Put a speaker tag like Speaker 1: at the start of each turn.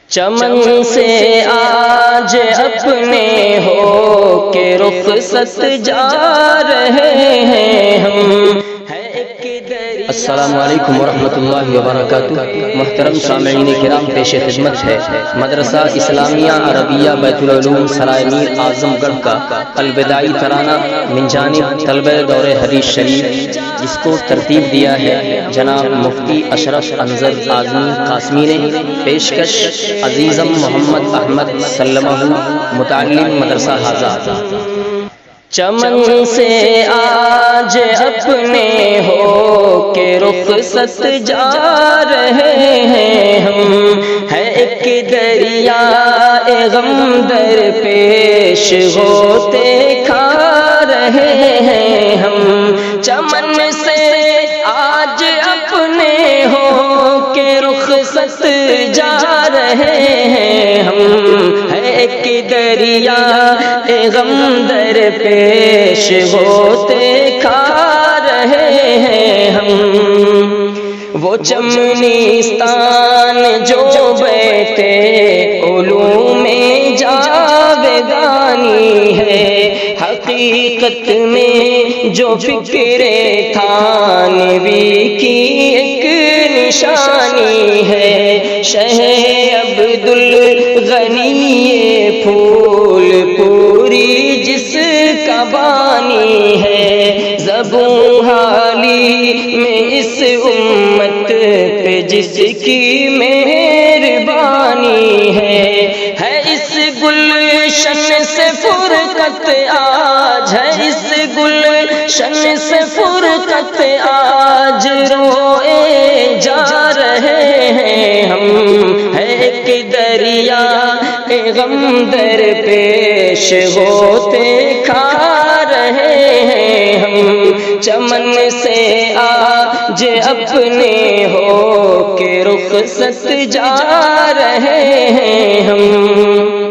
Speaker 1: چمن سے آج اپنے ہو کے رخصت جا رہے ہیں ہم۔ السلام علیکم ورحمۃ اللہ وبرکاتہ۔ محترم سامعین کرام، پیش خدمت ہے مدرسہ اسلامیہ عربیہ بیت العلوم سرائے میر اعظم گڑھ کا الوداعی ترانہ من جانب طلبہ دور حدیث شریف، جس کو ترتیب دیا ہے جناب مفتی اشرف انظر اعظمی قاسمی نے۔ پیشکش عزیزم محمد احمد سلمہ، متعلم مدرسہ حاضہ۔ چمن سے آج اپنے ہو کے رخصت جا رہے ہیں ہم، ہے ایک دریا غم در پیش ہوتے کھا رہے ہیں ہم۔ چمن سے آج اپنے ہو کے رخصت جا رہے ہیں ہم، ہے ایک دریا غم در پیش ہوتے کھا رہے ہیں ہم۔ وہ چمنستان جو بیٹھے علوم جاودانی ہے، حقیقت میں جو فکر تھانوی کی ایک نشانی ہے۔ شہ عبد الغنی پھول پوری جس کا بانی ہے، زبوں حالی میں اس امت پہ جس کی مہربانی ہے اس گلشن سے فرقت آج، ہے اس گلشن سے فرقت آج روئے جا رہے ہیں ہم، ہے ایک دریا غم در پیش ہوتے کھا رہے ہیں ہم۔ چمن سے آج اپنے ہو کے رخصت جا رہے ہیں ہم۔